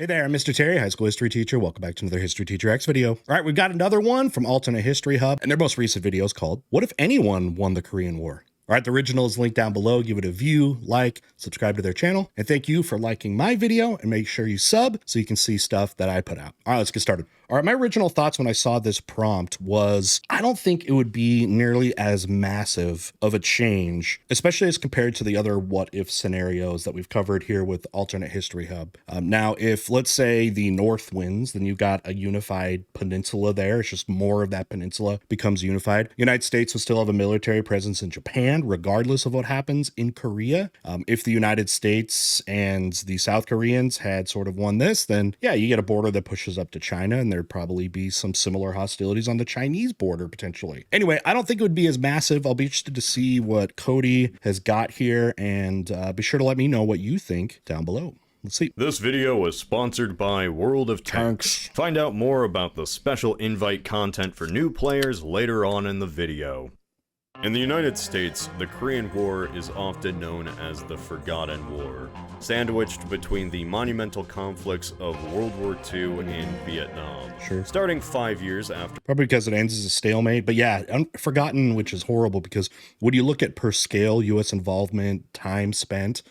Hey there, I'm Mr. Terry, high school history teacher. Welcome back to another History Teacher X video. All right, we've got another one from Alternate History Hub, and their most recent video is called, What If Anyone Won the Korean War? All right, the original is linked down below. Give it a view, like, subscribe to their channel, and thank you for liking my video, and make sure you sub so you can see stuff that I put out. All right, let's get started. All right, my original thoughts when I saw this prompt was, I don't think it would be nearly as massive of a change, especially as compared to the other what-if scenarios that we've covered here with Alternate History Hub. Now, if, let's say, the North wins, then you've got a unified peninsula there. It's just more of that peninsula becomes unified. United States will still have a military presence in Japan, regardless of what happens in Korea. If the United States and the South Koreans had sort of won this, then yeah, you get a border that pushes up to China, and there'd probably be some similar hostilities on the Chinese border potentially. Anyway, I don't think it would be as massive. I'll be interested to see what Cody has got here, and be sure to let me know what you think down below. Let's see. This video was sponsored by World of Tanks. Find out more about the special invite content for new players later on in the video. In the United States, the Korean War is often known as the Forgotten War, sandwiched between the monumental conflicts of World War II and Vietnam. Sure. Starting 5 years after. Probably because it ends as a stalemate, but yeah, forgotten, which is horrible because when you look at per scale, U.S. involvement, time spent,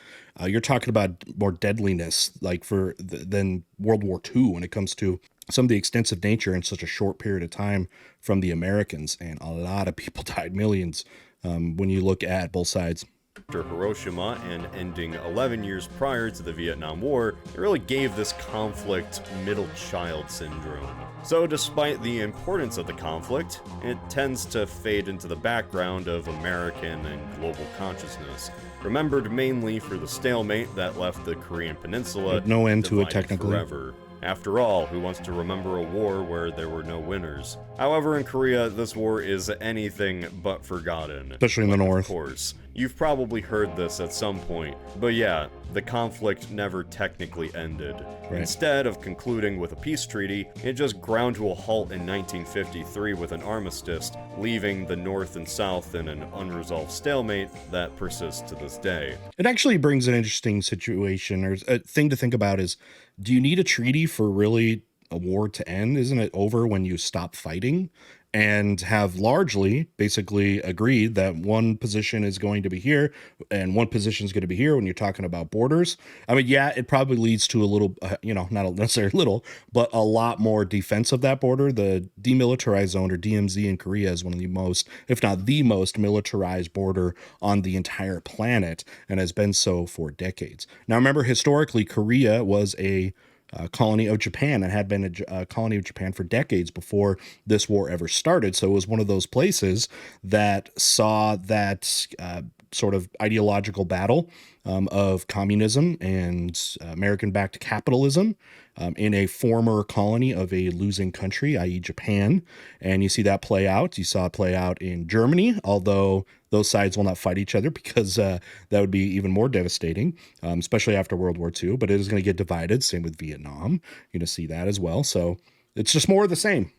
you're talking about more deadliness, like than World War II when it comes to some of the extensive nature in such a short period of time from the Americans, and a lot of people died, millions, when you look at both sides. After Hiroshima and ending 11 years prior to the Vietnam War, it really gave this conflict middle child syndrome. So despite the importance of the conflict, it tends to fade into the background of American and global consciousness, remembered mainly for the stalemate that left the Korean Peninsula with no end to it technically. Forever. After all, who wants to remember a war where there were no winners? However, in Korea, this war is anything but forgotten. Especially in the north. Of course. You've probably heard this at some point. But yeah, the conflict never technically ended. Right. Instead of concluding with a peace treaty, it just ground to a halt in 1953 with an armistice, leaving the North and South in an unresolved stalemate that persists to this day. It actually brings an interesting situation, or a thing to think about is, do you need a treaty for really a war to end? Isn't it over when you stop fighting and have largely basically agreed that one position is going to be here and one position is going to be here when you're talking about borders? I mean, yeah, it probably leads to a little, not necessarily little, but a lot more defense of that border. The demilitarized zone, or DMZ, in Korea is one of the most, if not the most, militarized border on the entire planet, and has been so for decades. Now, remember, historically, Korea was a colony of Japan, and had been a colony of Japan for decades before this war ever started. So it was one of those places that saw that sort of ideological battle of communism and American-backed capitalism in a former colony of a losing country, i.e. Japan. And you see that play out. You saw it play out in Germany, although those sides will not fight each other because that would be even more devastating, especially after World War II. But it is going to get divided. Same with Vietnam. You're going to see that as well. So it's just more of the same.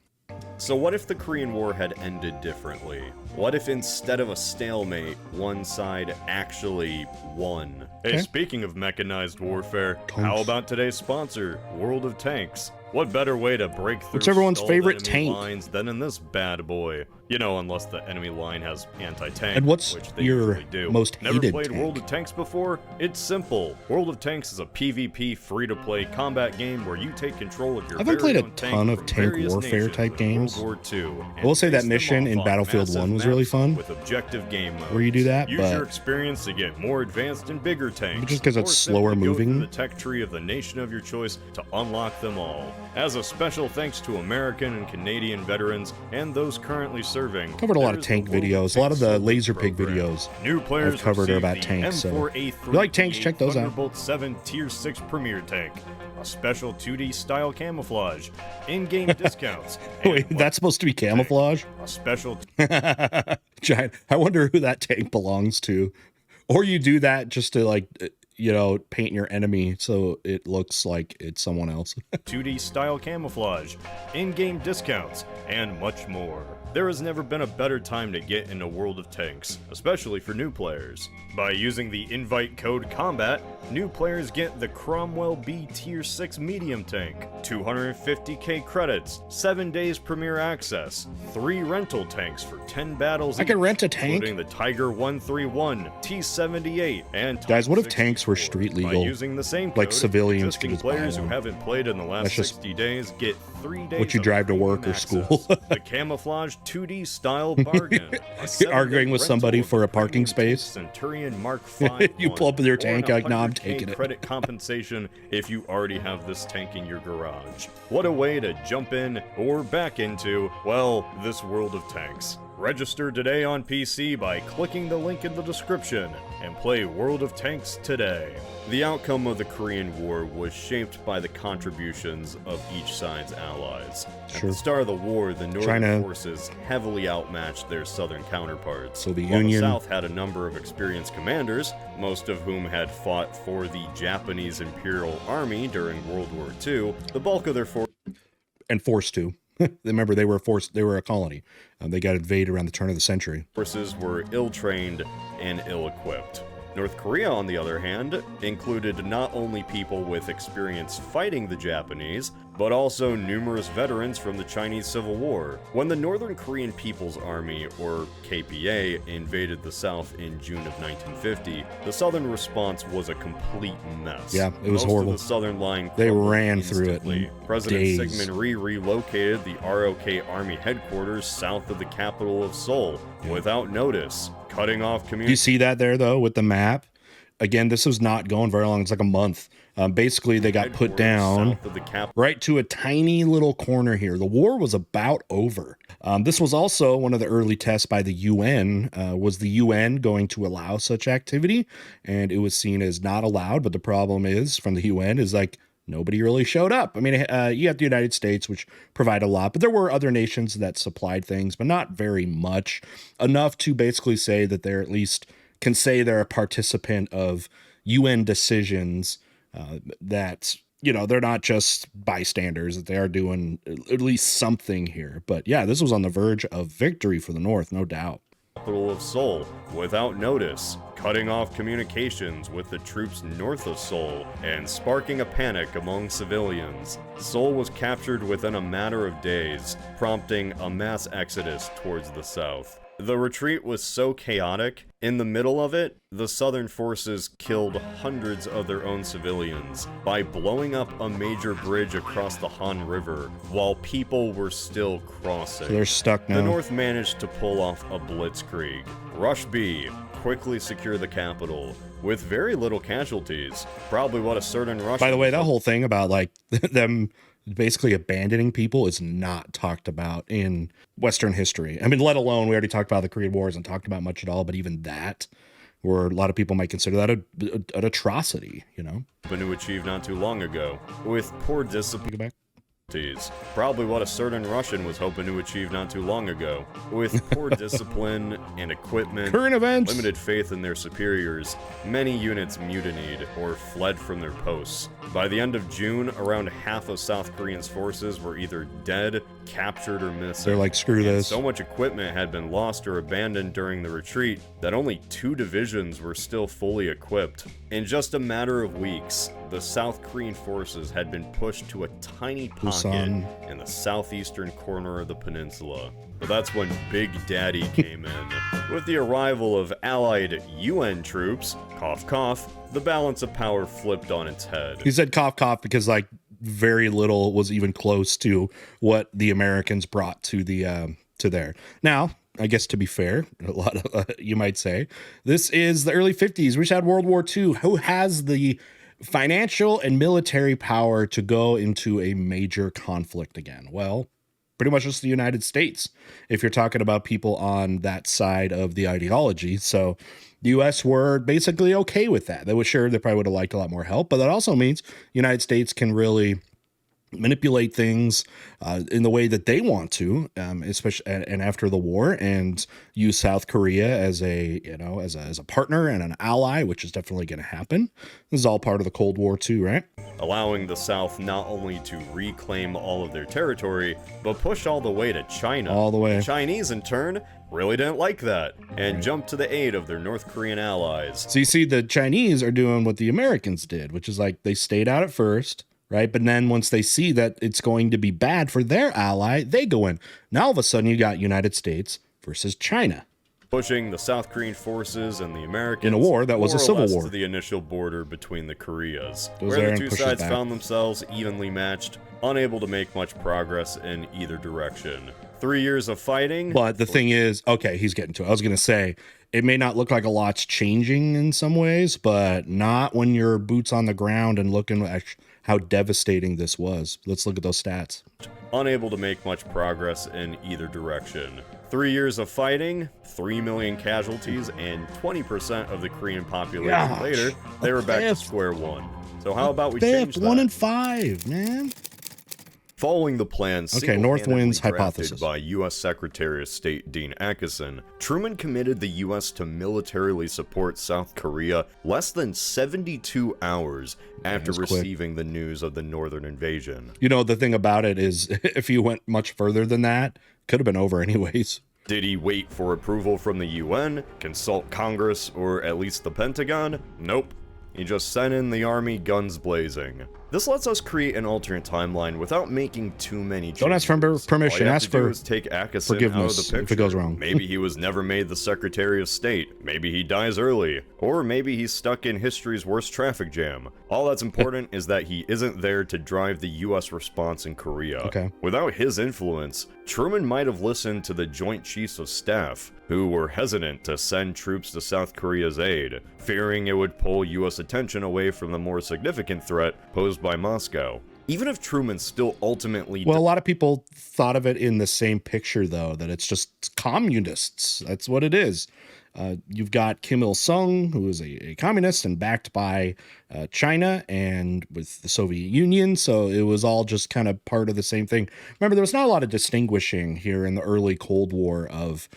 So what if the Korean War had ended differently? What if instead of a stalemate, one side actually won? Hey, speaking of mechanized warfare, how about today's sponsor, World of Tanks? What better way to break through What's everyone's favorite enemy tank lines than in this bad boy? You know, unless the enemy line has anti-tank, and what's which they your usually do. most Never hated played tank? World of Tanks before? It's simple. World of Tanks is a PvP free-to-play combat game where you take control of your I haven't played a very own ton of from tank various warfare nations type in games. World War II, I will say that face them mission off in on Battlefield massive 1 was really maps fun, with objective game modes. where you do that, Use your but experience to get more advanced and bigger tanks. just because it's or simply slower go through moving. the tech tree of the nation of your choice to unlock them all. As a special thanks to American and Canadian veterans and those currently serving. Covered a lot of there's tank the World of videos. A lot of the Tanks laser pig program. videos New players I've covered are about receive tanks, the so M4A3 if you like tanks, check those out. Thunderbolt 7 Tier 6 Premier Tank, a special 2D style camouflage, in-game discounts. and Wait, that's supposed to be camouflage? a special Giant. I wonder who that tank belongs to. Or you do that just to, like, paint your enemy so it looks like it's someone else. 2D style camouflage, in-game discounts, and much more. There has never been a better time to get into World of Tanks, especially for new players. By using the invite code COMBAT, new players get the Cromwell B Tier 6 medium tank, 250k credits, 7 days premier access, 3 rental tanks for 10 battles I can each, rent a tank? including the Tiger 131, T-78, and Guys, what if Type tanks were 64. street By legal? using the same Like code, civilians existing can just buy players who one. haven't played in the last That's just 60 days get 3 days what you of drive to premium work or access. school. The camouflage 2D style bargain. You're arguing with somebody for a parking space. Centurion Mark V. You pull up with your tank, like, nah, I'm taking it. Credit compensation if you already have this tank in your garage. What a way to jump in or back into, well, this world of tanks. Register today on PC by clicking the link in the description and play World of Tanks today. The outcome of the Korean War was shaped by the contributions of each side's allies. At the start of the war, the Northern China forces heavily outmatched their Southern counterparts. Soviet while Union. the South had a number of experienced commanders, most of whom had fought for the Japanese Imperial Army during World War II. The bulk of their And forced to. Remember, they were a colony. They got invaded around the turn of the century. forces were ill-trained and ill-equipped. North Korea, on the other hand, included not only people with experience fighting the Japanese, but also numerous veterans from the Chinese Civil War. When the Northern Korean People's Army, or KPA, invaded the South in June of 1950, the Southern response was a complete mess. Yeah, it was Most horrible. Of the Southern line They crumbled ran through it instantly. in President days. Syngman Rhee relocated the ROK Army headquarters south of the capital of Seoul without notice, cutting off Do you communication. see that there, though, with the map? Again, this was not going very long. It's like a month. Basically, they got put down South of the capital. right to a tiny little corner here. The war was about over. This was also one of the early tests by the UN. Was the UN going to allow such activity? And it was seen as not allowed. But the problem is, from the UN, is like nobody really showed up. I mean, you have the United States, which provide a lot, but there were other nations that supplied things, but not very much. Enough to basically say that they're at least can say they're a participant of UN decisions, that, they're not just bystanders, that they are doing at least something here. But yeah, this was on the verge of victory for the North, no doubt. Capital of Seoul without notice, cutting off communications with the troops north of Seoul and sparking a panic among civilians. Seoul was captured within a matter of days, prompting a mass exodus towards the south. The retreat was so chaotic, in the middle of it, the Southern forces killed hundreds of their own civilians by blowing up a major bridge across the Han River while people were still crossing. So they're stuck now. The North managed to pull off a blitzkrieg. Rush B quickly secured the capital with very little casualties. Probably what a certain Russian. By the way, that whole thing about like them basically abandoning people is not talked about in Western history. I mean, let alone, we already talked about the Korean Wars and talked about much at all, but even that, where a lot of people might consider that an atrocity, to achieve not too long ago. With poor discipline. Go back. Probably what a certain Russian was hoping to achieve not too long ago. With poor discipline and equipment, Current events. limited faith in their superiors, many units mutinied or fled from their posts. By the end of June, around half of South Korea's forces were either dead, captured, or missing. They're like, screw this. So much equipment had been lost or abandoned during the retreat that only 2 divisions were still fully equipped. In just a matter of weeks, the South Korean forces had been pushed to a tiny pocket Busan. in the southeastern corner of the peninsula. But that's when Big Daddy came in. With the arrival of allied UN troops, cough cough, the balance of power flipped on its head. He said cough cough because like very little was even close to what the Americans brought to the to there. Now, I guess to be fair, a lot of you might say, this is the early 50s. We just had World War II. Who has the financial and military power to go into a major conflict again? Well, pretty much just the United States, if you're talking about people on that side of the ideology. So the U.S. were basically okay with that. They were sure they probably would have liked a lot more help, but that also means the United States can really manipulate things in the way that they want to, especially and after the war, and use South Korea as a as a partner and an ally, which is definitely going to happen. This is all part of the Cold War too, right? Allowing the South not only to reclaim all of their territory, but push all the way to China. All the way. The Chinese, in turn, really didn't like that, and jumped to the aid of their North Korean allies. So you see, the Chinese are doing what the Americans did, which is like they stayed out at first, right? But then once they see that it's going to be bad for their ally, they go in. Now all of a sudden you got United States versus China. Pushing the South Korean forces and the Americans in a war that was a civil war to the initial border between the Koreas, Goes where there the and two pushes sides back. found themselves evenly matched, unable to make much progress in either direction. 3 years of fighting. But the thing is, okay, he's getting to it. I was going to say, it may not look like a lot's changing in some ways, but not when you're boots on the ground and looking at how devastating this was. Let's look at those stats. Unable to make much progress in either direction. 3 years of fighting, 3 million casualties, and 20% of the Korean population Gosh, later, they were back to fifth. square one. So how about we change that? 1 in 5, man. Following the plan Okay, North wins single-handedly drafted hypothesis. by U.S. Secretary of State Dean Acheson, Truman committed the U.S. to militarily support South Korea less than 72 hours after that's quick. receiving the news of the northern invasion. You know, the thing about it is, if you went much further than that, could have been over anyways. Did he wait for approval from the UN, consult Congress, or at least the Pentagon? Nope. He just sent in the army guns blazing. This lets us create an alternate timeline without making too many changes. Don't ask for permission, All you have ask to do for is take Acheson out of forgiveness the picture. if it goes wrong. Maybe he was never made the Secretary of State. Maybe he dies early. Or maybe he's stuck in history's worst traffic jam. All that's important is that he isn't there to drive the US response in Korea. Okay. Without his influence, Truman might have listened to the Joint Chiefs of Staff, who were hesitant to send troops to South Korea's aid, fearing it would pull US attention away from the more significant threat posed by Moscow. Even if Truman still ultimately Well, a lot of people thought of it in the same picture, though, that it's just communists. That's what it is. You've got Kim Il-sung, who is a communist and backed by China and with the Soviet Union. So it was all just kind of part of the same thing. Remember, there was not a lot of distinguishing here in the early Cold War of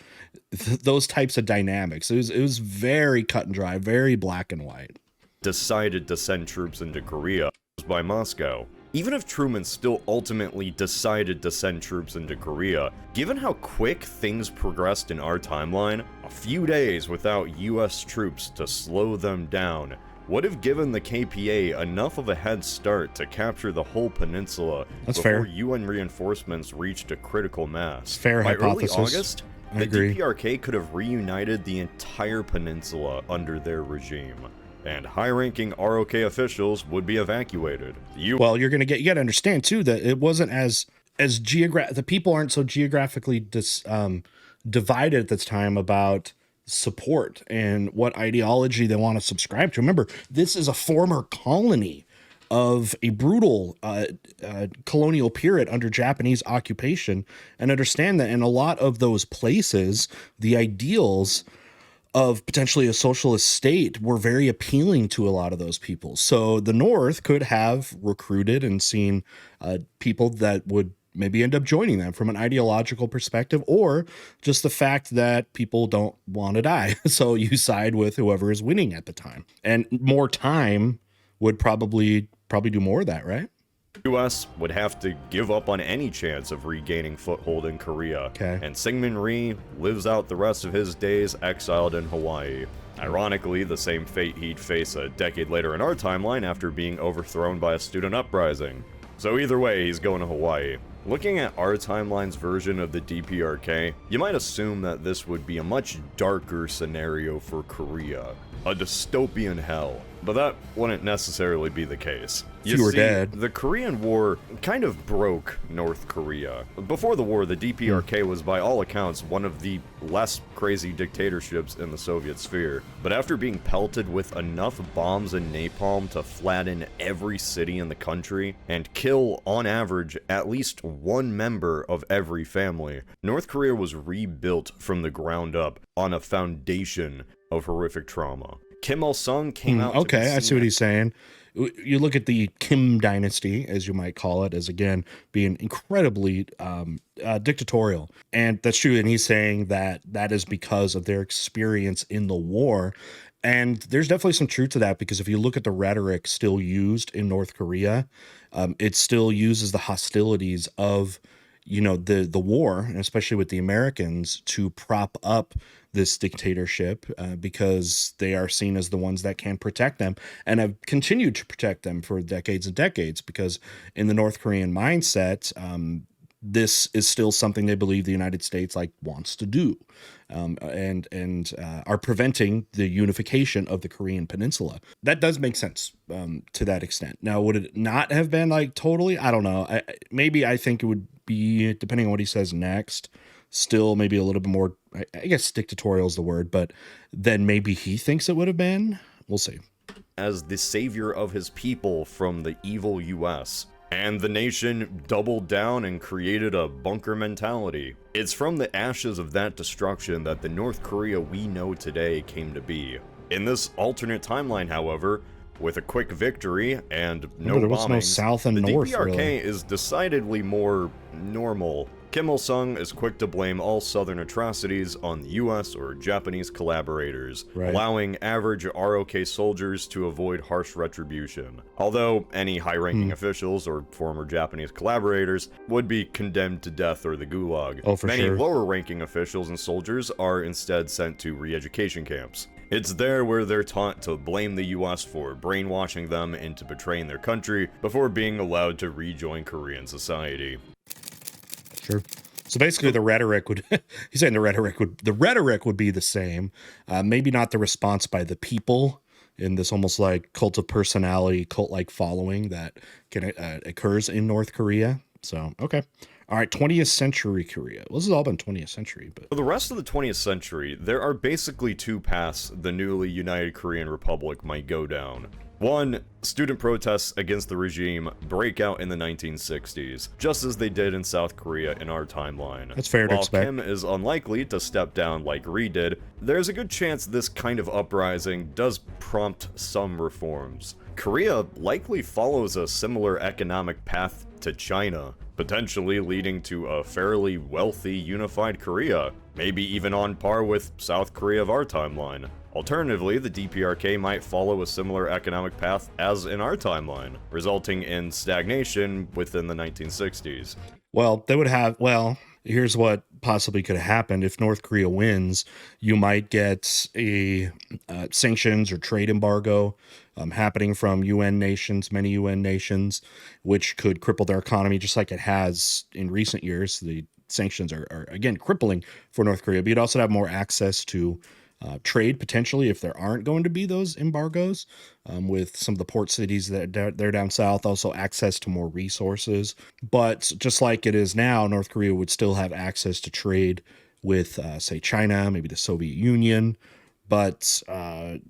those types of dynamics. It was very cut and dry, very black and white. decided to send troops into Korea by Moscow. Even if Truman still ultimately decided to send troops into Korea, given how quick things progressed in our timeline, a few days without US troops to slow them down would have given the KPA enough of a head start to capture the whole peninsula That's before fair. UN reinforcements reached a critical mass. Fair By hypothesis. early August, I the agree. DPRK could have reunited the entire peninsula under their regime, and high-ranking ROK officials would be evacuated. Well, you got to understand too that it wasn't as the people aren't so geographically divided at this time about support and what ideology they want to subscribe to. Remember, this is a former colony of a brutal colonial period under Japanese occupation, and understand that in a lot of those places, the ideals of potentially a socialist state were very appealing to a lot of those people. So the North could have recruited and seen people that would maybe end up joining them from an ideological perspective, or just the fact that people don't want to die. So you side with whoever is winning at the time. And more time would probably do more of that, right? US would have to give up on any chance of regaining foothold in Korea, Okay. and Syngman Rhee lives out the rest of his days exiled in Hawaii. Ironically, the same fate he'd face a decade later in our timeline after being overthrown by a student uprising. So either way, he's going to Hawaii. Looking at our timeline's version of the DPRK, you might assume that this would be a much darker scenario for Korea. A dystopian hell. But that wouldn't necessarily be the case. You Fewer see, dead. the Korean War kind of broke North Korea. Before the war, the DPRK was by all accounts one of the less crazy dictatorships in the Soviet sphere. But after being pelted with enough bombs and napalm to flatten every city in the country and kill, on average, at least one member of every family, North Korea was rebuilt from the ground up on a foundation of horrific trauma. Kim Il-sung came out to be Okay, I see seen what he's saying. You look at the Kim dynasty, as you might call it, as again being incredibly dictatorial, and that's true. And he's saying that that is because of their experience in the war. And there's definitely some truth to that, because if you look at the rhetoric still used in North Korea, it still uses the hostilities of, the war, and especially with the Americans, to prop up this dictatorship, because they are seen as the ones that can protect them and have continued to protect them for decades and decades. Because in the North Korean mindset, this is still something they believe the United States wants to do, and are preventing the unification of the Korean Peninsula. That does make sense to that extent. Now, would it not have been totally? I don't know. Maybe I think it would be, depending on what he says next, still maybe a little bit more. I guess dictatorial is the word, but then maybe he thinks it would have been. We'll see. As the savior of his people from the evil US. And the nation doubled down and created a bunker mentality. It's from the ashes of that destruction that the North Korea we know today came to be. In this alternate timeline, however, with a quick victory and no there was bombings, no south and the north, DPRK really. is decidedly more normal. Kim Il-sung is quick to blame all southern atrocities on the US or Japanese collaborators, Right. allowing average ROK soldiers to avoid harsh retribution. Although any high-ranking officials or former Japanese collaborators would be condemned to death or the gulag. Oh, for Many sure. lower-ranking officials and soldiers are instead sent to re-education camps. It's there where they're taught to blame the US for brainwashing them into betraying their country before being allowed to rejoin Korean society. Sure. So basically, the rhetoric would he's saying the rhetoric would be the same. Maybe not the response by the people in this almost like cult of personality, cult like following that occurs in North Korea. So okay. All right, 20th century Korea. Well, this has all been 20th century, but For the rest of the 20th century, there are basically two paths the newly united Korean Republic might go down. One, student protests against the regime break out in the 1960s, just as they did in South Korea in our timeline. That's fair to While expect. Kim is unlikely to step down like Ri did, there's a good chance this kind of uprising does prompt some reforms. Korea likely follows a similar economic path to China, potentially leading to a fairly wealthy unified Korea, maybe even on par with South Korea of our timeline. Alternatively, the DPRK might follow a similar economic path as in our timeline, resulting in stagnation within the 1960s. well, they would have. Well, here's what possibly could have happened if North Korea wins. You might get a sanctions or trade embargo happening from UN nations, many UN nations, which could cripple their economy, just like it has in recent years. The sanctions are again crippling for North Korea, but you'd also have more access to trade potentially if there aren't going to be those embargoes with some of the port cities that they're down south, also access to more resources. But just like it is now, North Korea would still have access to trade with, say, China, maybe the Soviet Union. But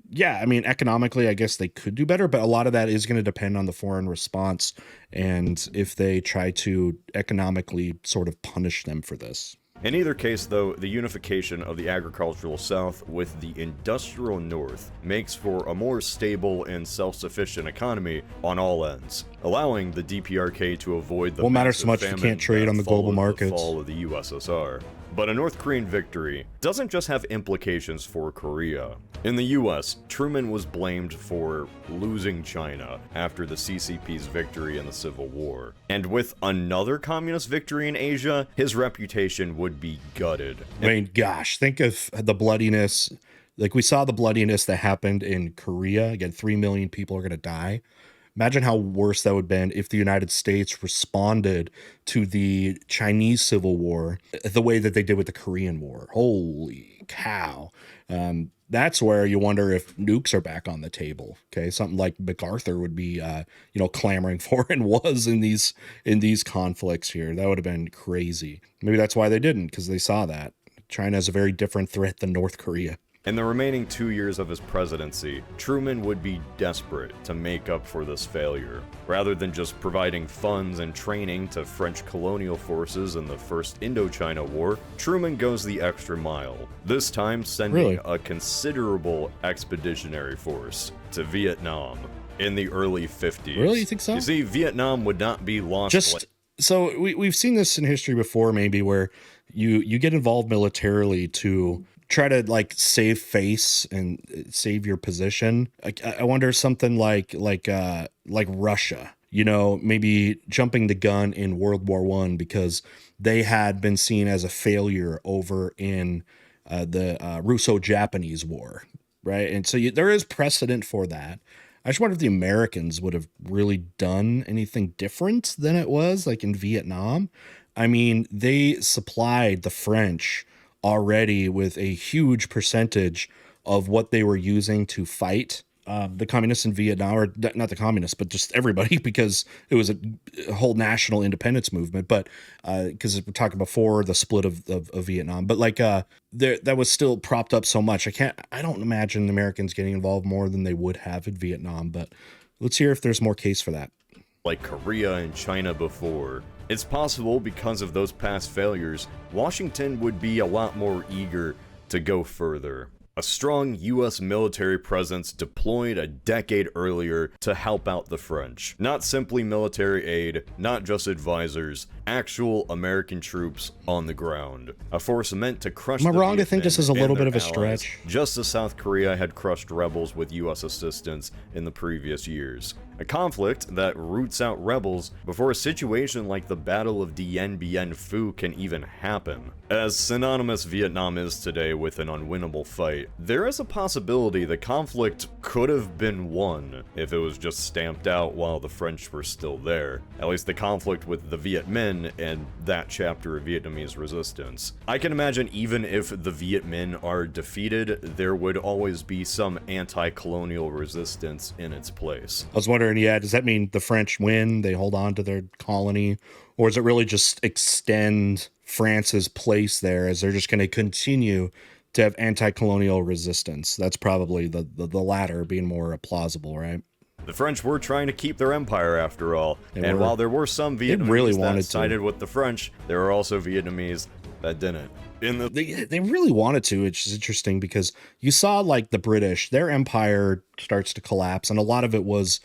yeah, I mean, economically, I guess they could do better, but a lot of that is going to depend on the foreign response and if they try to economically sort of punish them for this. In either case, though, the unification of the agricultural South with the industrial North makes for a more stable and self-sufficient economy on all ends, allowing the DPRK to avoid the Won't matter so massive much if you famine can't trade that on the global followed markets. The fall of the USSR. But a North Korean victory doesn't just have implications for Korea. In the US, Truman was blamed for losing China after the CCP's victory in the Civil War. And with another communist victory in Asia, his reputation would be gutted. I mean, gosh, think of the bloodiness. Like we saw the bloodiness that happened in Korea. Again, 3 million people are going to die. Imagine how worse that would have been if the United States responded to the Chinese Civil War the way that they did with the Korean War. Holy cow. That's where you wonder if nukes are back on the table. Okay, something like MacArthur would be, clamoring for and was in these conflicts here. That would have been crazy. Maybe that's why they didn't, because they saw that China is a very different threat than North Korea. In the remaining 2 years of his presidency, Truman would be desperate to make up for this failure. Rather than just providing funds and training to French colonial forces in the First Indochina War, Truman goes the extra mile, this time sending Really? a considerable expeditionary force to Vietnam. in the early 50s. Really? You think so? You see, Vietnam would not be lost. Just so we've seen this in history before, maybe where you get involved militarily to try to like save face and save your position. I wonder something like Russia, you know, maybe jumping the gun in World War One because they had been seen as a failure over in the Russo-Japanese War, right? And so there is precedent for that. I just wonder if the Americans would have really done anything different than it was like in Vietnam. I mean, they supplied the French already with a huge percentage of what they were using to fight the communists in Vietnam, or not the communists, but just everybody, because it was a whole national independence movement. But because we're talking before the split of Vietnam, but like that was still propped up so much. I don't imagine the Americans getting involved more than they would have in Vietnam. But let's hear if there's more case for that. Like Korea and China before. It's possible because of those past failures, Washington would be a lot more eager to go further. A strong US military presence deployed a decade earlier to help out the French. Not simply military aid, not just advisors, actual American troops on the ground. A force meant to crush the Am I wrong to think Viet this is a Minh little and bit of their a allies, stretch? just as South Korea had crushed rebels with US assistance in the previous years. A conflict that roots out rebels before a situation like the Battle of Dien Bien Phu can even happen. As synonymous Vietnam is today with an unwinnable fight, there is a possibility the conflict could have been won if it was just stamped out while the French were still there. At least the conflict with the Viet Minh and that chapter of Vietnamese resistance. I can imagine even if the Viet Minh are defeated, there would always be some anti-colonial resistance in its place. I was wondering, yeah, does that mean the French win, they hold on to their colony, or is it really just extend France's place there as they're just going to continue to have anti-colonial resistance? That's probably the latter being more plausible, right? The French were trying to keep their empire after all, and while there were some Vietnamese really that wanted sided with the French, there were also Vietnamese that didn't. They really wanted to, which is interesting because you saw like the British, their empire starts to collapse, and a lot of it was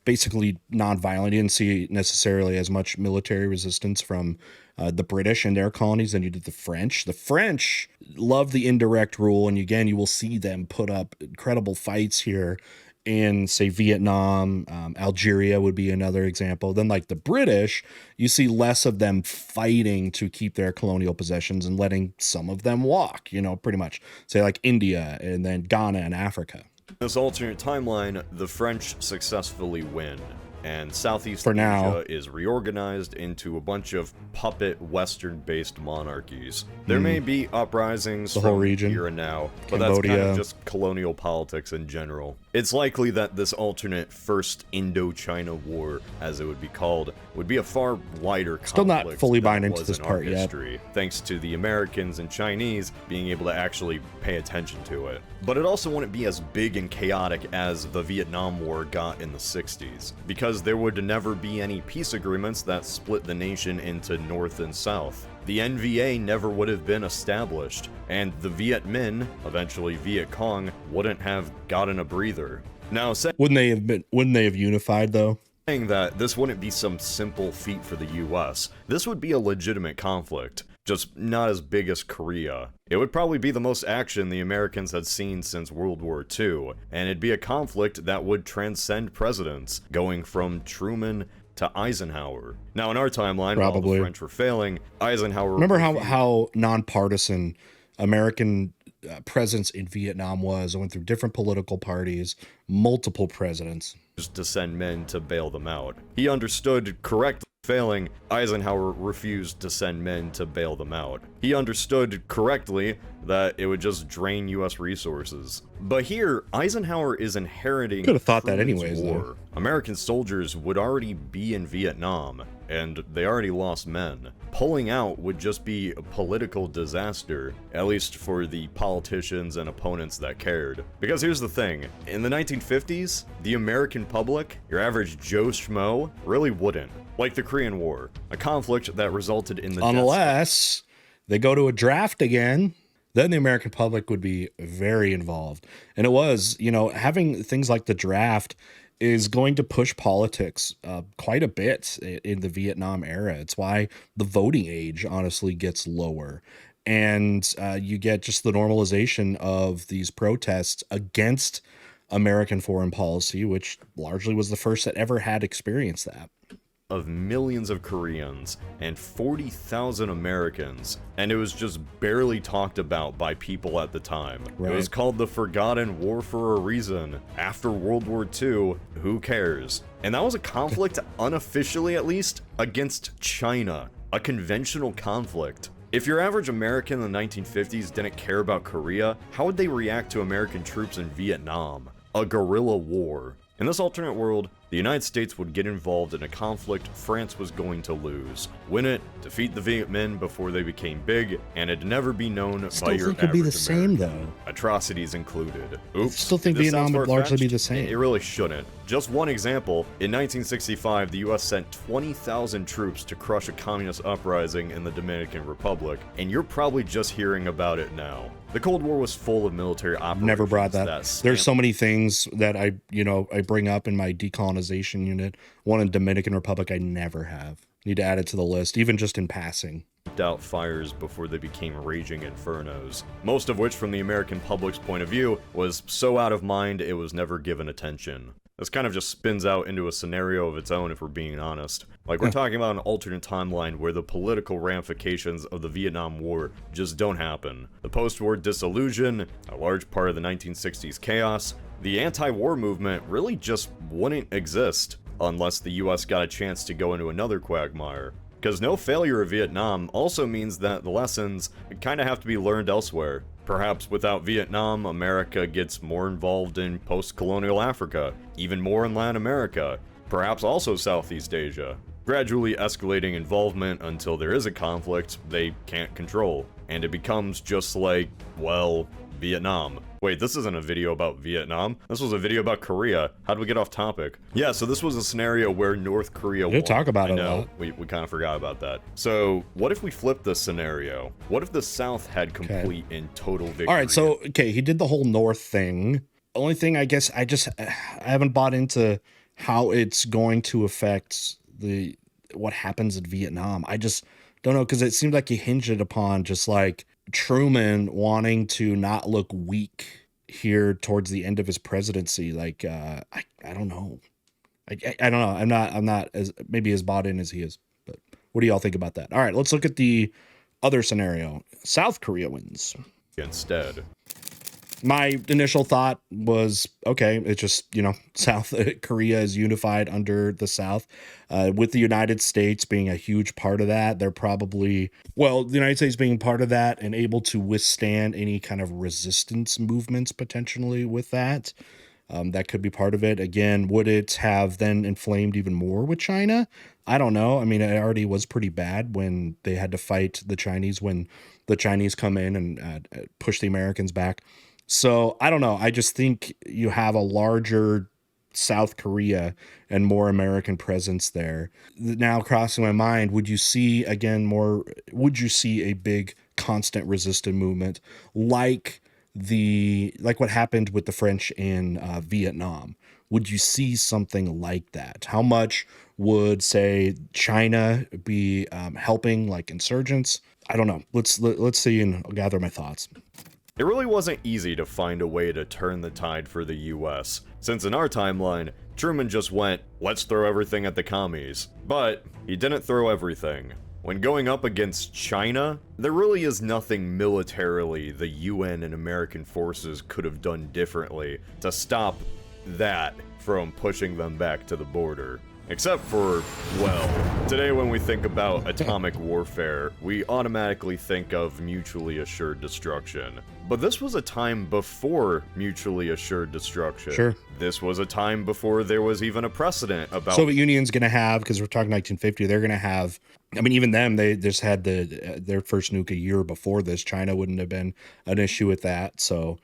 basically nonviolent. You didn't see necessarily as much military resistance from the British and their colonies than you did the French. The French love the indirect rule, and again, you will see them put up incredible fights here in, say, Vietnam. Algeria would be another example. Then like the British, you see less of them fighting to keep their colonial possessions and letting some of them walk, you know, pretty much. Say like India and then Ghana and Africa. This alternate timeline, the French successfully win, and Southeast For now. Asia is reorganized into a bunch of puppet Western-based monarchies. There may be uprisings The from whole region. here and now, but that's kind Cambodia. of just colonial politics in general. It's likely that this alternate First Indochina War, as it would be called, would be a far wider conflict. Still not fully than buying it into was this in our part yet. history, thanks to the Americans and Chinese being able to actually pay attention to it. But it also wouldn't be as big and chaotic as the Vietnam War got in the 60s, because there would never be any peace agreements that split the nation into North and South. The NVA never would have been established, and the Viet Minh, eventually Viet Cong, wouldn't have gotten a breather. Now, Wouldn't they have unified though? saying that this wouldn't be some simple feat for the US. This would be a legitimate conflict, just not as big as Korea. It would probably be the most action the Americans had seen since World War II, and it'd be a conflict that would transcend presidents, going from Truman to Eisenhower. Now, in our timeline, while Probably. the French were failing, Eisenhower... Remember how nonpartisan American presence in Vietnam was? It went through different political parties, multiple presidents. to send men to bail them out. He understood correctly. Failing, Eisenhower refused to send men to bail them out. He understood correctly that it would just drain US resources. But here, Eisenhower is inheriting Could have thought that Truman's anyways, war. though. American soldiers would already be in Vietnam, and they already lost men. Pulling out would just be a political disaster, at least for the politicians and opponents that cared. Because here's the thing, in the 1950s, the American public, your average Joe Schmo, really wouldn't. Like the Korean War, a conflict that resulted in the Unless they go to a draft again, then the American public would be very involved. And it was, having things like the draft is going to push politics quite a bit in the Vietnam era. It's why the voting age honestly gets lower. And you get just the normalization of these protests against American foreign policy, which largely was the first that ever had experienced that. Of millions of Koreans and 40,000 Americans, and it was just barely talked about by people at the time. Right. It was called the Forgotten War for a reason. After World War II, who cares? And that was a conflict, unofficially at least, against China. A conventional conflict. If your average American in the 1950s didn't care about Korea, how would they react to American troops in Vietnam? A guerrilla war. In this alternate world, the United States would get involved in a conflict France was going to lose, win it, defeat the Viet Minh before they became big, and it'd never be known by your average American. Still think it'd be the same though. Atrocities included. Oops. Still think This Vietnam sounds would largely be far-fetched. the same. It really shouldn't. Just one example, in 1965, the US sent 20,000 troops to crush a communist uprising in the Dominican Republic, and you're probably just hearing about it now. The Cold War was full of military operations. Never brought that. There's There's so many things that I bring up in my decolonization unit. One in Dominican Republic I never have. Need to add it to the list, even just in passing. Out fires before they became raging infernos, most of which from the American public's point of view was so out of mind it was never given attention. This kind of just spins out into a scenario of its own if we're being honest. Like, we're talking about an alternate timeline where the political ramifications of the Vietnam War just don't happen. The post-war disillusion, a large part of the 1960s chaos, the anti-war movement really just wouldn't exist unless the US got a chance to go into another quagmire. Because no failure of Vietnam also means that the lessons kind of have to be learned elsewhere. Perhaps without Vietnam, America gets more involved in post-colonial Africa, even more in Latin America, perhaps also Southeast Asia, gradually escalating involvement until there is a conflict they can't control, and it becomes just like, well, Vietnam. Wait, this isn't a video about Vietnam. This was a video about Korea. How did we get off topic? Yeah, so this was a scenario where North Korea won. You talk about it a lot. We kind of forgot about that. So, what if we flip this scenario? What if the South had complete and total victory? All right, so, okay, he did the whole North thing. Only thing, I guess, I haven't bought into how it's going to affect what happens in Vietnam. I just don't know, because it seemed like he hinged it upon just like Truman wanting to not look weak here towards the end of his presidency. Like, I don't know. I don't know. I'm not as maybe as bought in as he is, but what do y'all think about that? All right, let's look at the other scenario. South Korea wins. Instead. My initial thought was, okay, it's just, South Korea is unified under the South, with the United States being a huge part of that. They're probably, the United States being part of that and able to withstand any kind of resistance movements potentially with that. That could be part of it. Again, would it have then inflamed even more with China? I don't know. I mean, it already was pretty bad when they had to fight the Chinese, when the Chinese come in and push the Americans back. So I don't know. I just think you have a larger South Korea and more American presence there. Now crossing my mind, would you see a big constant resistant movement like what happened with the French in Vietnam? Would you see something like that? How much would, say, China be helping like insurgents? I don't know. Let's see and I'll gather my thoughts. It really wasn't easy to find a way to turn the tide for the US, since in our timeline, Truman just went, let's throw everything at the commies. But he didn't throw everything. When going up against China, there really is nothing militarily the UN and American forces could have done differently to stop that from pushing them back to the border. Except for, today when we think about atomic warfare, we automatically think of mutually assured destruction. But this was a time before mutually assured destruction. Sure. This was a time before there was even a precedent about... Soviet Union's going to have, because we're talking 1950, they're going to have, I mean, even them, they just had their first nuke a year before this. China wouldn't have been an issue with that. So,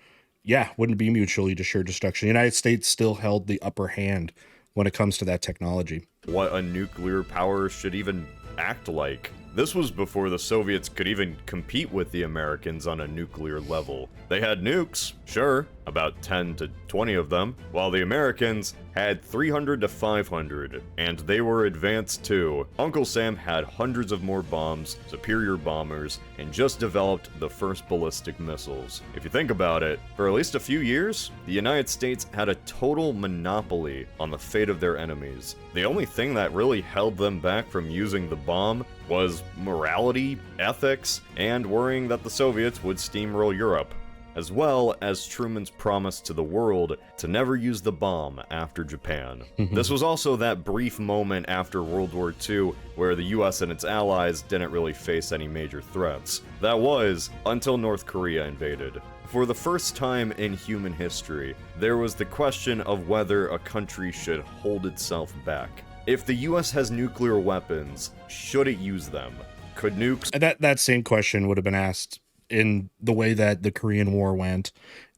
yeah, wouldn't be mutually assured destruction. The United States still held the upper hand when it comes to that technology. What a nuclear power should even act like. This was before the Soviets could even compete with the Americans on a nuclear level. They had nukes, sure, about 10 to 20 of them, while the Americans had 300 to 500, and they were advanced too. Uncle Sam had hundreds of more bombs, superior bombers, and just developed the first ballistic missiles. If you think about it, for at least a few years, the United States had a total monopoly on the fate of their enemies. The only thing that really held them back from using the bomb was morality, ethics, and worrying that the Soviets would steamroll Europe, as well as Truman's promise to the world to never use the bomb after Japan. This was also that brief moment after World War II where the US and its allies didn't really face any major threats. That was until North Korea invaded. For the first time in human history, there was the question of whether a country should hold itself back. If the US has nuclear weapons, should it use them? Could nukes That same question would have been asked in the way that the Korean War went,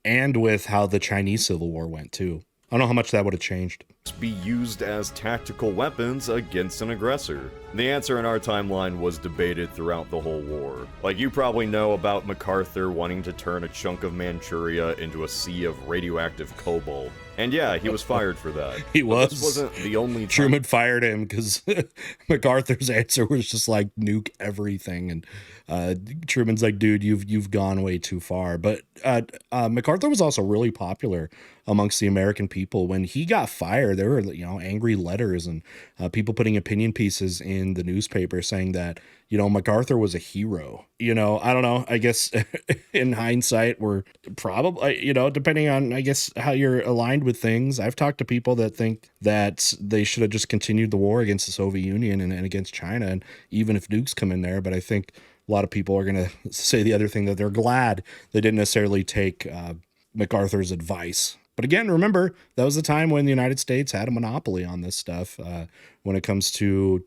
and with how the Chinese Civil War went too. I don't know how much that would have changed. be used as tactical weapons against an aggressor? The answer in our timeline was debated throughout the whole war. Like, you probably know about MacArthur wanting to turn a chunk of Manchuria into a sea of radioactive cobalt. And yeah, he was fired for that. He was. But this wasn't the only time. Truman fired him because MacArthur's answer was just like nuke everything, and Truman's like, "Dude, you've gone way too far." But MacArthur was also really popular amongst the American people. When he got fired, there were angry letters and people putting opinion pieces in the newspaper saying that MacArthur was a hero. I don't know. I guess in hindsight, we're probably depending on how you're aligned with things. I've talked to people that think that they should have just continued the war against the Soviet Union and against China, and even if nukes come in there. But I think a lot of people are going to say the other thing, that they're glad they didn't necessarily take MacArthur's advice. But again, remember, that was the time when the United States had a monopoly on this stuff when it comes to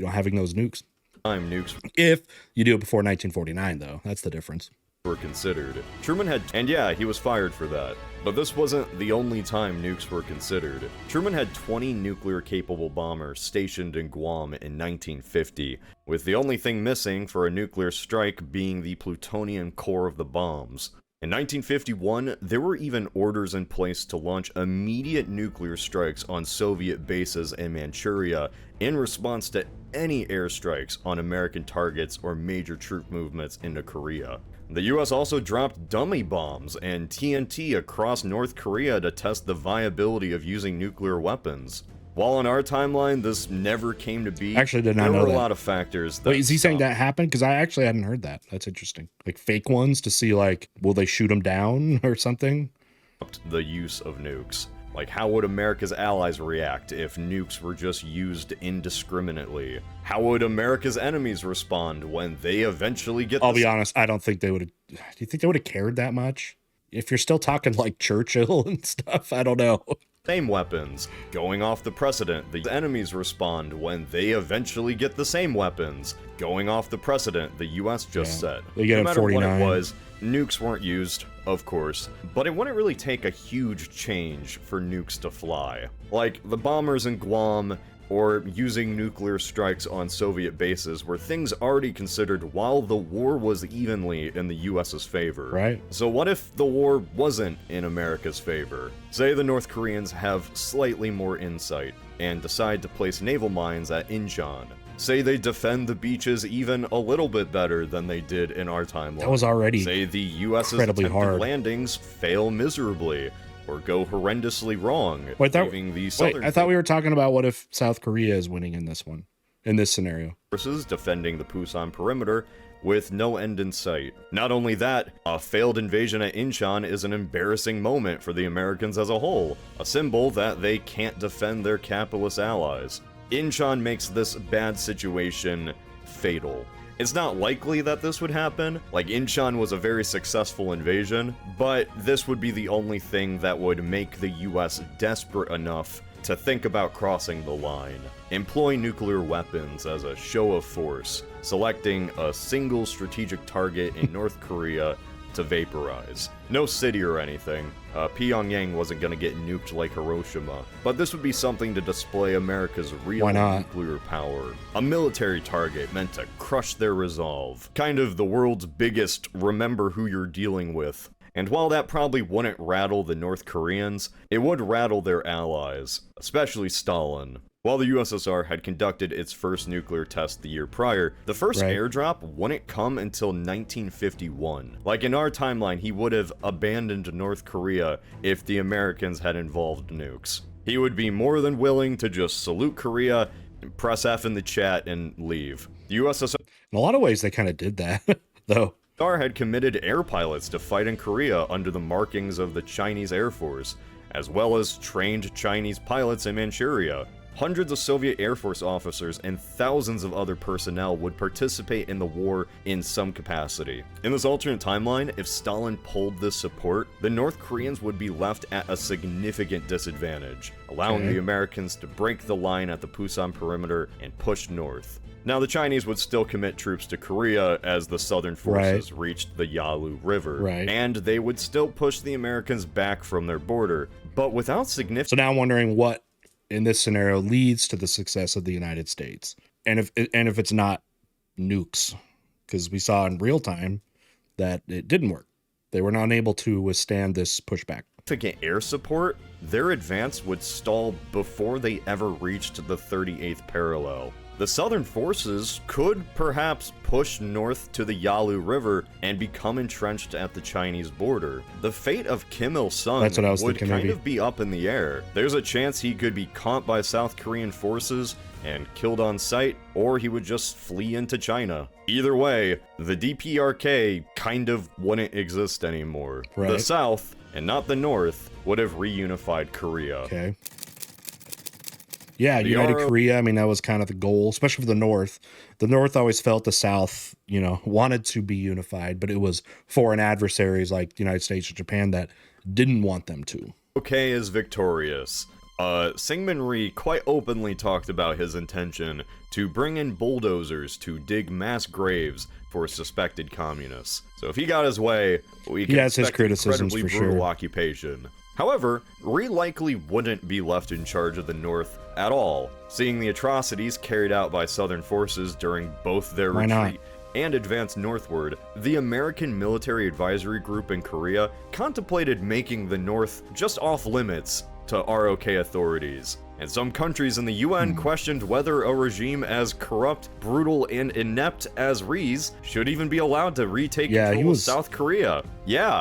having those nukes. Nukes If you do it before 1949, though, that's the difference. Were considered. Truman had, and yeah, he was fired for that. But this wasn't the only time nukes were considered. Truman had 20 nuclear-capable bombers stationed in Guam in 1950, with the only thing missing for a nuclear strike being the plutonium core of the bombs. In 1951, there were even orders in place to launch immediate nuclear strikes on Soviet bases in Manchuria in response to any airstrikes on American targets or major troop movements into Korea. The US also dropped dummy bombs and TNT across North Korea to test the viability of using nuclear weapons. While in our timeline, this never came to be, actually did not know there were that. A lot of factors that Wait, is he saying that happened? Because I actually hadn't heard that. That's interesting. Like fake ones to see, will they shoot him down or something? The use of nukes. Like, how would America's allies react if nukes were just used indiscriminately? How would America's enemies respond when they eventually get I'll be honest, I don't think they would have... Do you think they would have cared that much? If you're still talking like Churchill and stuff, I don't know. Same weapons. Going off the precedent, the enemies respond when they eventually get the same weapons. Going off the precedent the US just set. They get no it matter 49. what it was, nukes weren't used, of course, but it wouldn't really take a huge change for nukes to fly. Like, the bombers in Guam, or using nuclear strikes on Soviet bases were things already considered while the war was evenly in the US's favor. Right. So what if the war wasn't in America's favor? Say the North Koreans have slightly more insight and decide to place naval mines at Incheon. Say they defend the beaches even a little bit better than they did in our timeline. That was already Say the US's incredibly attempted hard. landings fail miserably, or go horrendously wrong, leaving the southern I thought we were talking about what if South Korea is winning in this one, in this scenario. forces defending the Pusan perimeter with no end in sight. Not only that, a failed invasion at Incheon is an embarrassing moment for the Americans as a whole, a symbol that they can't defend their capitalist allies. Incheon makes this bad situation fatal. It's not likely that this would happen, like Incheon was a very successful invasion, but this would be the only thing that would make the US desperate enough to think about crossing the line. Employ nuclear weapons as a show of force, selecting a single strategic target in North Korea to vaporize. No city or anything. Pyongyang wasn't gonna get nuked like Hiroshima, but this would be something to display America's real nuclear power. A military target meant to crush their resolve. Kind of the world's biggest remember who you're dealing with. And while that probably wouldn't rattle the North Koreans, it would rattle their allies, especially Stalin. While the USSR had conducted its first nuclear test the year prior, the first airdrop wouldn't come until 1951. Like in our timeline, he would have abandoned North Korea if the Americans had involved nukes. He would be more than willing to just salute Korea, press F in the chat, and leave. The USSR In a lot of ways, they kind of did that, though. had committed air pilots to fight in Korea under the markings of the Chinese Air Force, as well as trained Chinese pilots in Manchuria. Hundreds of Soviet Air Force officers and thousands of other personnel would participate in the war in some capacity. In this alternate timeline, if Stalin pulled this support, the North Koreans would be left at a significant disadvantage, allowing the Americans to break the line at the Pusan perimeter and push north. Now, the Chinese would still commit troops to Korea as the southern forces reached the Yalu River, and they would still push the Americans back from their border, but without significant... So now I'm wondering what, in this scenario, leads to the success of the United States, and if it's not nukes, because we saw in real time that it didn't work. They were not able to withstand this pushback. Significant air support, their advance would stall before they ever reached the 38th parallel. The southern forces could perhaps push north to the Yalu River and become entrenched at the Chinese border. The fate of Kim Il-sung would kind of be up in the air. There's a chance he could be caught by South Korean forces and killed on sight, or he would just flee into China. Either way, the DPRK kind of wouldn't exist anymore. The South, and not the North, would have reunified Korea. Yeah, United Korea, I mean, that was kind of the goal, especially for the North. The North always felt the South, you know, wanted to be unified, but it was foreign adversaries like the United States and Japan that didn't want them to. Is victorious. Syngman Rhee quite openly talked about his intention to bring in bulldozers to dig mass graves for suspected communists. So if he got his way, we can expect an incredibly brutal occupation. However, Rhee likely wouldn't be left in charge of the North at all, seeing the atrocities carried out by Southern forces during both their retreat and advance northward. The American Military Advisory Group in Korea contemplated making the North just off limits to ROK authorities, and some countries in the UN questioned whether a regime as corrupt, brutal, and inept as Rhee's should even be allowed to retake control of South Korea.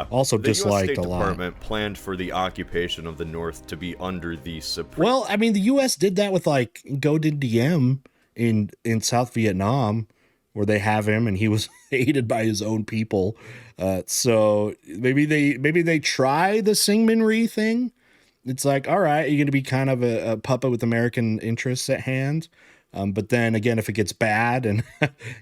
Also disliked the US State a lot. Department planned for the occupation of the North to be under the Supreme... Well, I mean, the US did that with, like, Go Dinh Diem in South Vietnam, where they have him and he was hated by his own people. So maybe they try the Syngman Rhee thing. It's like, all right, you're going to be kind of a puppet with American interests at hand. But then again, if it gets bad and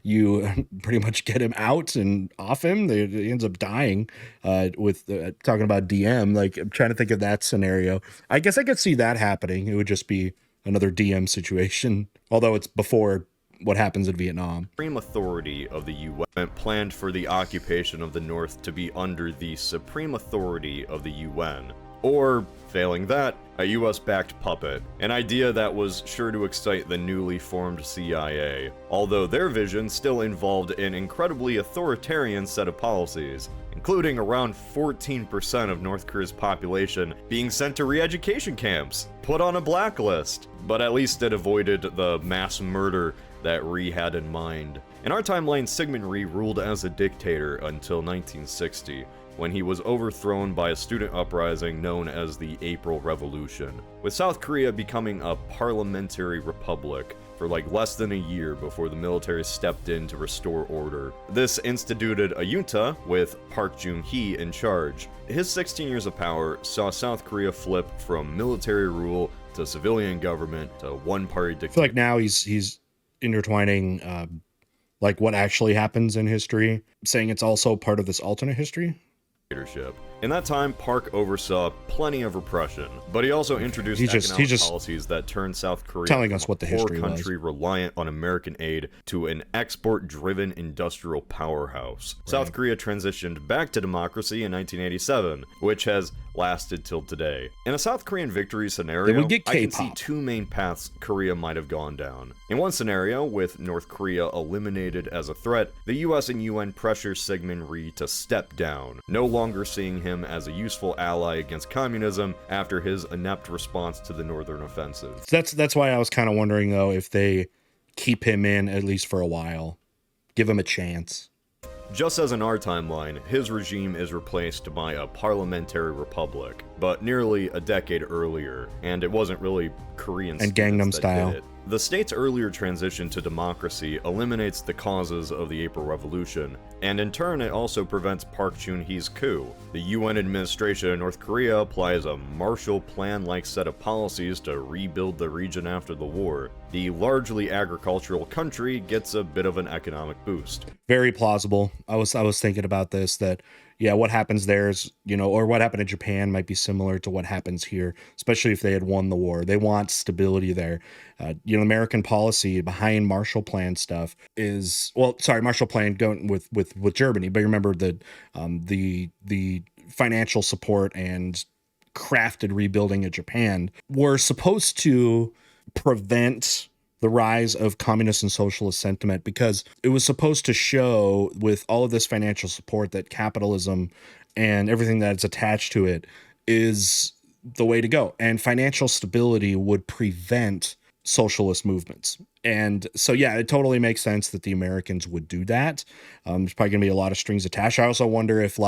you pretty much get him out and off him, he ends up dying with talking about DM. Like, I'm trying to think of that scenario. I guess I could see that happening. It would just be another DM situation, although it's before what happens in Vietnam. Supreme authority of the UN planned for the occupation of the North to be under the supreme authority of the UN. Or, failing that, a US-backed puppet, an idea that was sure to excite the newly formed CIA, although their vision still involved an incredibly authoritarian set of policies, including around 14% of North Korea's population being sent to re-education camps, put on a blacklist, but at least it avoided the mass murder that Rhee had in mind. In our timeline, Syngman Rhee ruled as a dictator until 1960, when he was overthrown by a student uprising known as the April Revolution, with South Korea becoming a parliamentary republic for like less than a year before the military stepped in to restore order. This instituted a junta with Park Geun-hye in charge. His 16 years of power saw South Korea flip from military rule to civilian government to one-party dictatorship. I feel like now he's intertwining like what actually happens in history, saying it's also part of this alternate history. In that time, Park oversaw plenty of repression, but he also introduced economic policies that turned South Korea telling from us what the a poor history country reliant on American aid to an export-driven industrial powerhouse. Right. South Korea transitioned back to democracy in 1987, which has lasted till today. In a South Korean victory scenario, I can see two main paths Korea might have gone down. In one scenario, with North Korea eliminated as a threat, the US and UN pressure Syngman Rhee to step down, no longer seeing him as a useful ally against communism after his inept response to the Northern Offensive. That's why I was kind of wondering, though, if they keep him in at least for a while. Give him a chance. Just as in our timeline, his regime is replaced by a parliamentary republic, but nearly a decade earlier, and it wasn't really Korean and Gangnam Style. Did it. The state's earlier transition to democracy eliminates the causes of the April Revolution, and in turn it also prevents Park Chung-hee's coup. The UN administration in North Korea applies a Marshall Plan-like set of policies to rebuild the region after the war. The largely agricultural country gets a bit of an economic boost. Very plausible. I was thinking about this, that yeah, what happens there is, or what happened in Japan might be similar to what happens here, especially if they had won the war. They want stability there. American policy behind Marshall Plan stuff is, Marshall Plan going with Germany, but remember that the financial support and crafted rebuilding of Japan were supposed to prevent the rise of communist and socialist sentiment, because it was supposed to show, with all of this financial support, that capitalism and everything that's attached to it is the way to go, and financial stability would prevent socialist movements. And so, yeah, it totally makes sense that the Americans would do that. There's probably gonna be a lot of strings attached. I also wonder if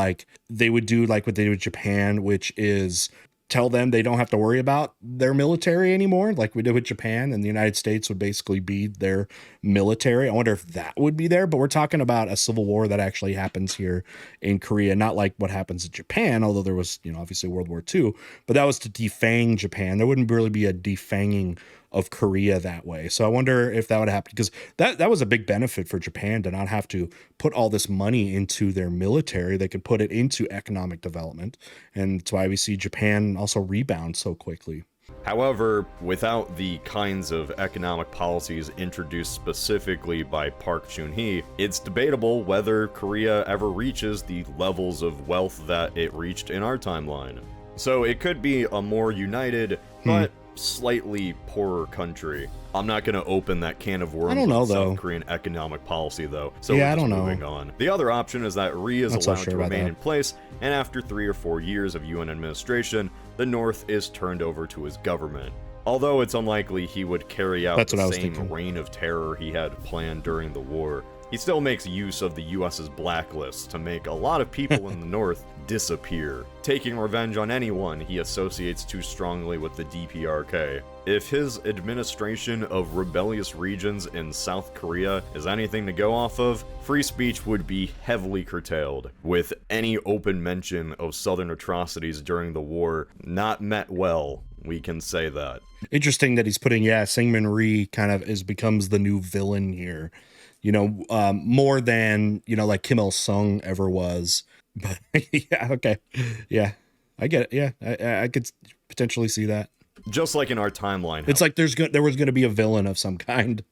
they would do what they did with Japan, which is tell them they don't have to worry about their military anymore, like we did with Japan, and the United States would basically be their military. I wonder if that would be there, but we're talking about a civil war that actually happens here in Korea, not like what happens in Japan, although there was, obviously World War II, but that was to defang Japan. There wouldn't really be a defanging of Korea that way. So I wonder if that would happen, because that was a big benefit for Japan, to not have to put all this money into their military. They could put it into economic development, and that's why we see Japan also rebound so quickly. However, without the kinds of economic policies introduced specifically by Park Chung-hee, it's debatable whether Korea ever reaches the levels of wealth that it reached in our timeline. So it could be a more united, but slightly poorer country. I'm not going to open that can of worms with South Korean economic policy, though, so yeah, we're just moving on. The other option is that Rhee is allowed to remain in place, and after 3 or 4 years of UN administration, the North is turned over to his government. Although it's unlikely he would carry out the same reign of terror he had planned during the war. He still makes use of the US's blacklist to make a lot of people in the North disappear, taking revenge on anyone he associates too strongly with the DPRK. If his administration of rebellious regions in South Korea is anything to go off of, free speech would be heavily curtailed, with any open mention of Southern atrocities during the war not met well. We can say that. Interesting that he's putting, Syngman Rhee kind of becomes the new villain here. More than, like Kim Il-sung ever was. But yeah, okay. Yeah, I get it. Yeah, I could potentially see that. Just like in our timeline. It's like there was going to be a villain of some kind,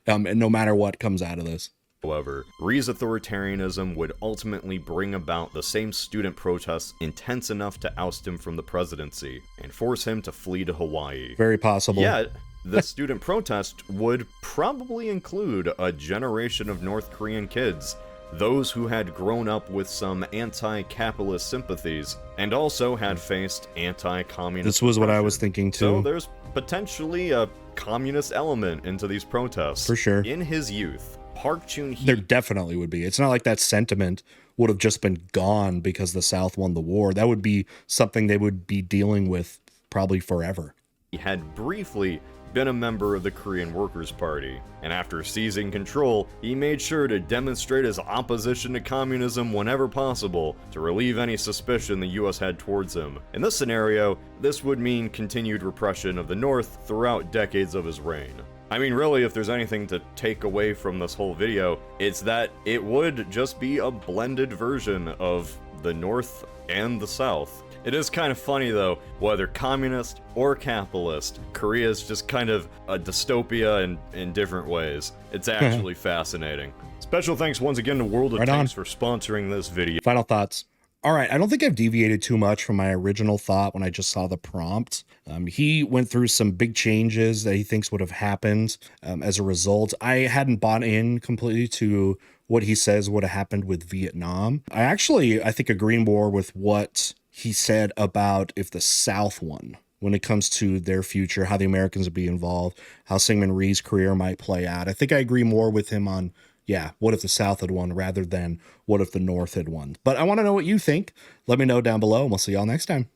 and no matter what comes out of this. However, Rhee's authoritarianism would ultimately bring about the same student protests intense enough to oust him from the presidency and force him to flee to Hawaii. Very possible. Yet, the student protest would probably include a generation of North Korean kids, those who had grown up with some anti-capitalist sympathies, and also had faced anti-communist This was what I was thinking too. So there's potentially a communist element into these protests. For sure. In his youth, Park Chung-hee... There definitely would be. It's not like that sentiment would have just been gone because the South won the war. That would be something they would be dealing with probably forever. He had briefly been a member of the Korean Workers' Party, and after seizing control, he made sure to demonstrate his opposition to communism whenever possible to relieve any suspicion the US had towards him. In this scenario, this would mean continued repression of the North throughout decades of his reign. I mean, really, if there's anything to take away from this whole video, it's that it would just be a blended version of the North and the South. It is kind of funny though, whether communist or capitalist, Korea is just kind of a dystopia in different ways. It's actually fascinating. Special thanks once again to World of Right on. Tanks for sponsoring this video. Final thoughts. All right, I don't think I've deviated too much from my original thought when I just saw the prompt. He went through some big changes that he thinks would have happened as a result. I hadn't bought in completely to what he says would have happened with Vietnam. I think, agree more with what he said about if the South won when it comes to their future, how the Americans would be involved, how Syngman Rhee's career might play out. I think I agree more with him on, yeah, what if the South had won rather than what if the North had won. But I want to know what you think. Let me know down below, and we'll see y'all next time.